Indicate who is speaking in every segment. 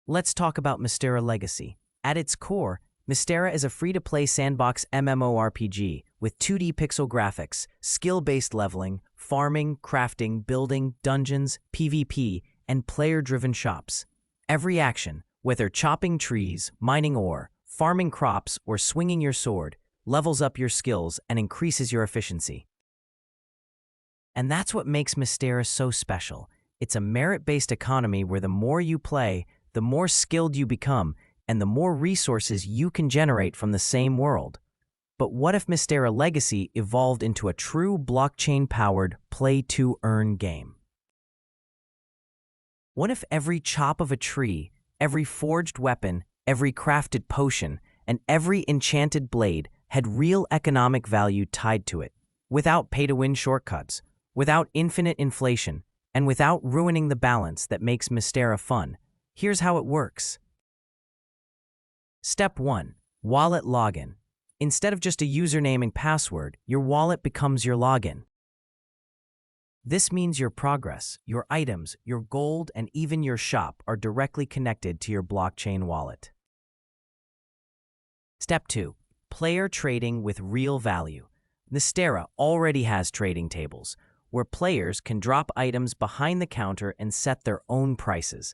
Speaker 1: Let's talk about Mystera Legacy. At its core, Mystera is a free-to-play sandbox MMORPG with 2D pixel graphics, skill-based leveling, farming, crafting, building, dungeons, PvP, and player-driven shops. Every action, whether chopping trees, mining ore, farming crops, or swinging your sword, levels up your skills and increases your efficiency. And that's what makes Mystera so special. It's a merit-based economy where the more you play, the more skilled you become, and the more resources you can generate from the same world. But what if Mystera Legacy evolved into a true blockchain-powered play-to-earn game? What if every chop of a tree, every forged weapon, every crafted potion, and every enchanted blade had real economic value tied to it, without pay-to-win shortcuts, without infinite inflation, and without ruining the balance that makes Mystera fun? Here's how it works. Step 1. Wallet login. Instead of just a username and password, your wallet becomes your login. This means your progress, your items, your gold, and even your shop are directly connected to your blockchain wallet. Step 2. Player trading with real value. Mystera already has trading tables, where players can drop items behind the counter and set their own prices.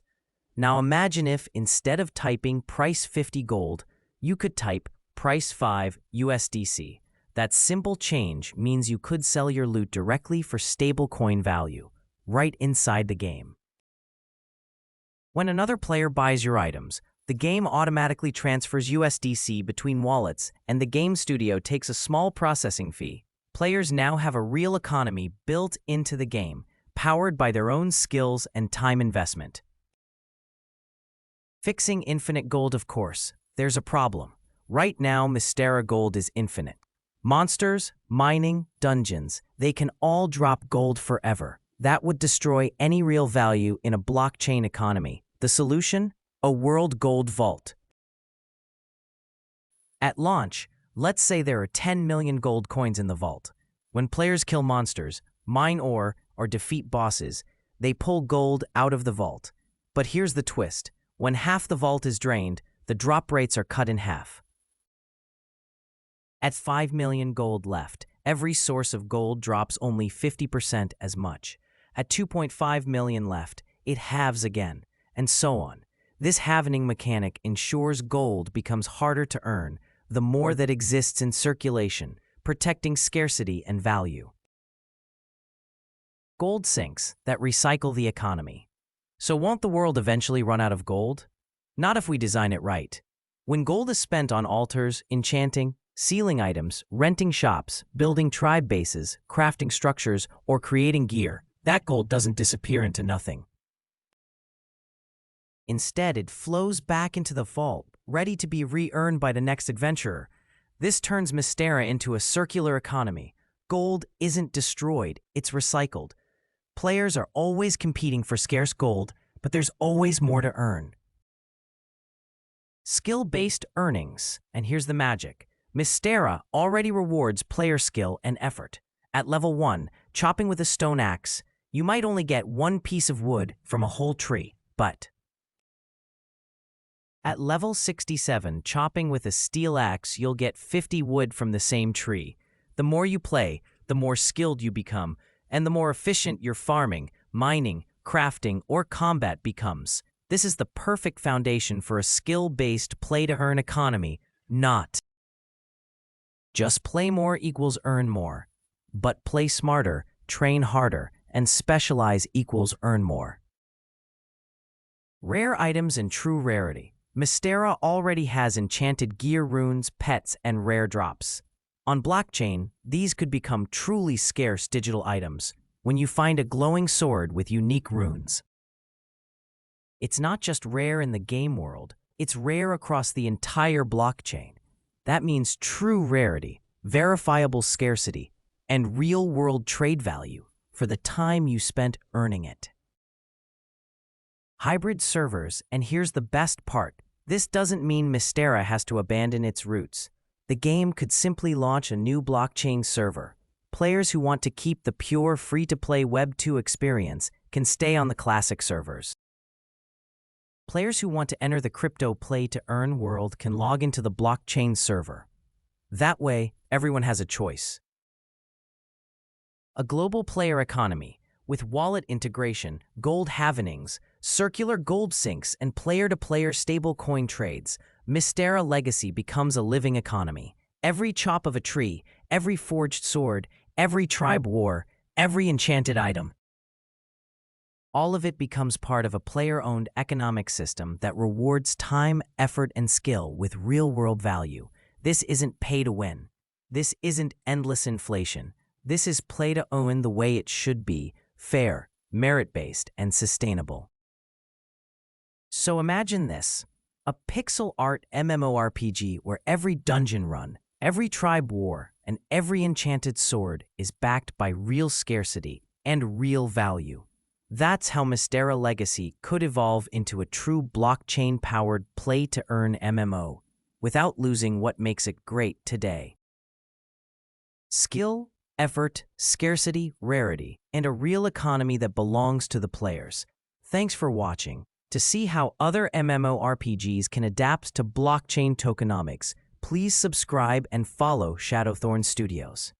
Speaker 1: Now imagine if, instead of typing price 50 gold, you could type price 5 USDC. That simple change means you could sell your loot directly for stable coin value, right inside the game. When another player buys your items, the game automatically transfers USDC between wallets, and the game studio takes a small processing fee. Players now have a real economy built into the game, powered by their own skills and time investment. Fixing infinite gold, of course. There's a problem. Right now, Mystera gold is infinite. Monsters, mining, dungeons, they can all drop gold forever. That would destroy any real value in a blockchain economy. The solution? A world gold vault. At launch, let's say there are 10 million gold coins in the vault. When players kill monsters, mine ore, or defeat bosses, they pull gold out of the vault. But here's the twist. When half the vault is drained, the drop rates are cut in half. At 5 million gold left, every source of gold drops only 50% as much. At 2.5 million left, it halves again, and so on. This halvening mechanic ensures gold becomes harder to earn the more that exists in circulation, protecting scarcity and value. Gold sinks that recycle the economy. So won't the world eventually run out of gold? Not if we design it right. When gold is spent on altars, enchanting, sealing items, renting shops, building tribe bases, crafting structures, or creating gear, that gold doesn't disappear into nothing. Instead, it flows back into the vault, ready to be re-earned by the next adventurer. This turns Mystera into a circular economy. Gold isn't destroyed, it's recycled. Players are always competing for scarce gold, but there's always more to earn. Skill-based earnings, and here's the magic. Mystera already rewards player skill and effort. At level 1, chopping with a stone axe, you might only get 1 piece of wood from a whole tree, but at level 67, chopping with a steel axe, you'll get 50 wood from the same tree. The more you play, the more skilled you become, and the more efficient your farming, mining, crafting, or combat becomes. This is the perfect foundation for a skill-based play-to-earn economy, not just play more equals earn more, but play smarter, train harder, and specialize equals earn more. Rare items and true rarity. Mystera already has enchanted gear, runes, pets, and rare drops. On blockchain, these could become truly scarce digital items when you find a glowing sword with unique runes. It's not just rare in the game world, it's rare across the entire blockchain. That means true rarity, verifiable scarcity, and real-world trade value for the time you spent earning it. Hybrid servers, and here's the best part. This doesn't mean Mystera has to abandon its roots. The game could simply launch a new blockchain server. Players who want to keep the pure free-to-play Web 2 experience can stay on the classic servers. Players who want to enter the crypto play-to-earn world can log into the blockchain server. That way, everyone has a choice. A global player economy, with wallet integration, gold halvenings, circular gold sinks, and player-to-player stablecoin trades, Mystera Legacy becomes a living economy. Every chop of a tree, every forged sword, every tribe war, every enchanted item. All of it becomes part of a player-owned economic system that rewards time, effort, and skill with real-world value. This isn't pay-to-win. This isn't endless inflation. This is play-to-earn the way it should be, fair, merit-based, and sustainable. So imagine this, a pixel art MMORPG where every dungeon run, every tribe war, and every enchanted sword is backed by real scarcity and real value. That's how Mystera Legacy could evolve into a true blockchain-powered play-to-earn MMO, without losing what makes it great today. Skill, effort, scarcity, rarity, and a real economy that belongs to the players. Thanks for watching. To see how other MMORPGs can adapt to blockchain tokenomics, please subscribe and follow Shadowthorn Studios.